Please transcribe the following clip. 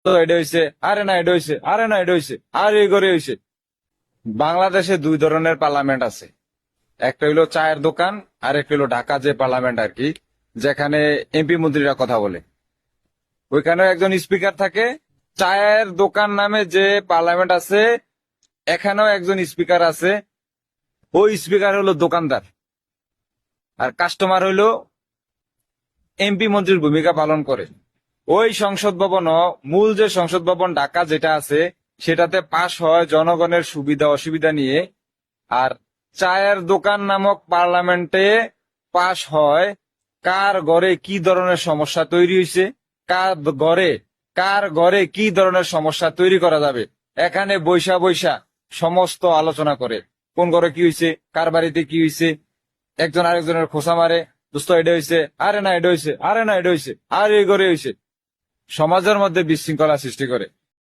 তো এটা হয়েছে, আরে না এটা হয়েছে, আরে না এটা হয়েছে, আর এই করে হয়েছে। বাংলাদেশে দুই ধরনের পার্লামেন্ট আছে, একটা হইলো চায়ের দোকান, আর একটা হইলো ঢাকা যে পার্লামেন্ট আর কি, যেখানে এমপি মন্ত্রীরা কথা বলে। ওইখানেও একজন স্পিকার থাকে। চায়ের দোকান নামে যে পার্লামেন্ট আছে, এখানেও একজন স্পিকার আছে। ওই স্পিকার হলো দোকানদার, আর কাস্টমার হইলো এমপি মন্ত্রীর ভূমিকা পালন করে। ওই সংসদ ভবন, মূল যে সংসদ ভবন ঢাকা যেটা আছে, সেটাতে পাশ হয় জনগণের সুবিধা অসুবিধা নিয়ে। আর চায়ের দোকান নামক পার্লামেন্টে পাশ হয় কার ঘরে কি ধরনের সমস্যা তৈরি হয়েছে, কার ঘরে কার ঘরে কি ধরনের সমস্যা তৈরি করা যাবে। এখানে বৈশা বৈশা সমস্ত আলোচনা করে, কোন ঘরে কি হয়েছে, কার বাড়িতে কি হয়েছে। একজন আরেকজনের খোঁচা মারে, দোস্ত এটা হয়েছে, আরে না এটা হয়েছে, আরে না এটা হয়েছে, আর এই ঘরে হয়েছে। সমাজের মধ্যে বিশৃঙ্খলা সৃষ্টি করে।